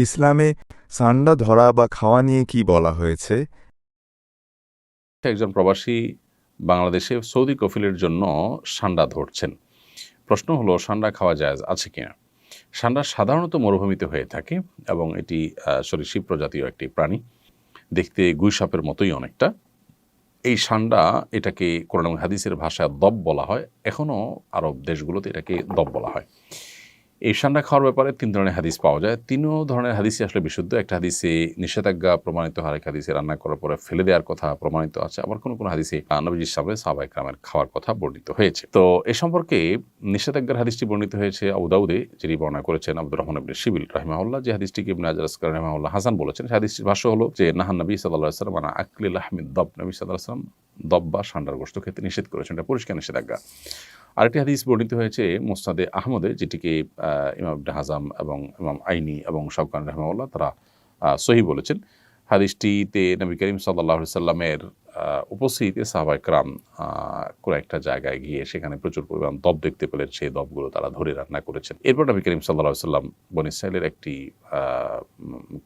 ইসলামে সান্ডা ধরা বা খাওয়া নিয়ে কি বলা হয়েছে? একজন প্রবাসী বাংলাদেশে সৌদি কফিলের জন্য সান্ডা ধরছেন। প্রশ্ন হলো সান্ডা খাওয়া জায়েজ আছে কিনা? সান্ডা সাধারণত মরুভূমিতে হয়ে থাকে এবং এটি সরীসৃপ প্রজাতীয় একটি প্রাণী। দেখতে গুই সাপের মতোই অনেকটা। এই সান্ডা এটাকে কোরআন এবং হাদিসের ভাষায় দব বলা হয়। এখনও আরব দেশগুলোতে এটাকে দব বলা হয়। এই সান্ডা খাওয়ার ব্যাপারে ৩ ধরনের হাদিস পাওয়া যায়। ৩ ধরনের হাদিসই আসলে বিশুদ্ধ। একটা হাদিসে নিষেধাজ্ঞা প্রমাণিত হয়, আরেক হাদিসে রান্না করার পরে ফেলে দেওয়ার কথা প্রমাণিত আছে। আবার কোনো হাদিসে নবীজির সামনে সাহাবায়ে কেরামের খাওয়ার কথা বর্ণিত হয়েছে। তো এ সম্পর্কে নিষেধাজ্ঞার হাদিসটি বর্ণিত হয়েছে আবু দাউদে, যিনি বর্ণনা করেছেন আব্দুর রহমান ইবনে শিবিল রাহিমাহুল্লাহ, যে হাদিসটিকে ইবনে হাজার আসকালানি রাহিমাহুল্লাহ হাসান বলেছেন। সেই হাদিসটির ভাষ্য হলো যে নাহান নবী সাল্লাল্লাহু আলাইহি ওয়াসাল্লাম আন আকলি লাহমিদ দব, নবী সাল্লাল্লাহু আলাইহি ওয়াসাল্লাম দব বা সান্ডার গোশত খেতে নিষেধ করেছেন। এটা পরিষ্কার নিষেধাজ্ঞা। আরেকটি হাদিস বর্ণিত হয়েছে মুসনাদে আহমদে, যেটিকে ইমাম ইবনে হাজাম এবং ইমাম আইনি এবং শাওকানি রাহিমাহুল্লাহ তারা সহিহ বলেছেন। হাদিসটিতে নবী করিম সাল্লাল্লাহু আলাইহি সাল্লামের উপস্থিতিতে সাহাবায়ে কেরাম কোনো একটা জায়গায় গিয়ে সেখানে প্রচুর পরিমাণ দব দেখতে পেলেন। সেই দবগুলো তারা ধরে রান্না করেছেন। এরপর নবী করিম সাল্লাল্লাহু আলাইহি সাল্লাম বনী ইসরাঈলের একটি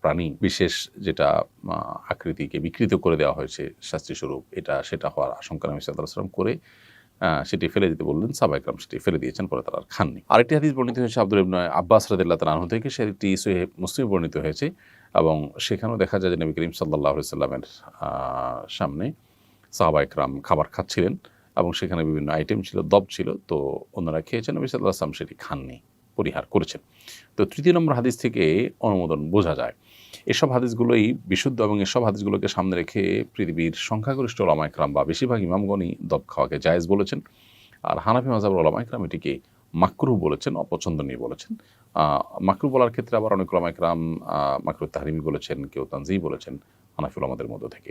প্রাণী বিশেষ, যেটা আকৃতিকে বিকৃত করে দেওয়া হয়েছে শাস্তিস্বরূপ, সেটা হওয়ার আশঙ্কা নবী সাল্লাল্লাহু আলাইহি সাল্লাম করে সেটি ফেলে দিতে বললেন। সাহাবায়ে কেরাম সেটি ফেলে দিয়েছেন, পরে তারা আর খাননি। আরেকটি হাদিস বর্ণিত হয়েছে আব্দুল্লাহ ইবনে আব্বাস রাদিয়াল্লাহু তাআলা আনহু থেকে, সেটি সহিহ মুসলিমে বর্ণিত হয়েছে এবং সেখানেও দেখা যায় যে নবী করিম সাল্লাল্লাহু আলাইহি সাল্লামের সামনে সাহাবায়ে কেরাম খাবার খাচ্ছিলেন এবং সেখানে বিভিন্ন আইটেম ছিল, দব ছিল। তো অন্যরা খেয়েছেন, নবী সাল্লাল্লাহু আলাইহি ওয়াসাল্লাম সেটি খাননি, পরিহার করেছেন। তো ৩য় নম্বর হাদিস থেকে অনুমোদন বোঝা যায়। এসব হাদিসগুলোই বিশুদ্ধ এবং এসব হাদিসগুলোকে সামনে রেখে পৃথিবীর সংখ্যাগরিষ্ঠ ওলামায়ে কেরাম বা বেশিরভাগ ইমামগণই দব খাওয়াকে জায়েজ বলেছেন। আর হানাফি মাযহাবের ওলামায়ে কেরাম এটিকে মাকরুহ বলেছেন, অপছন্দনীয় বলেছেন। মাকরুহ বলার ক্ষেত্রে আবার অনেক ওলামায়ে কেরাম মাকরুহ তাহরিমি বলেছেন, কেউ তানজিহ বলেছেন হানাফি ওলামাদের মধ্য থেকে।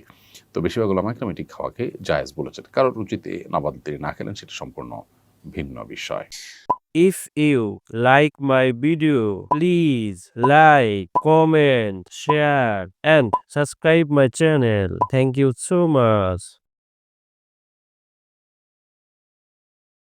তো বেশিরভাগ ওলামায়ে কেরাম এটি খাওয়াকে জায়েজ বলেছেন। কারোর রুচিতে নাবাদ তিনি না খেলেন, সেটা সম্পূর্ণ ভিন্ন বিষয়। If you like my video, please like, comment, share, and subscribe my channel. Thank you so much.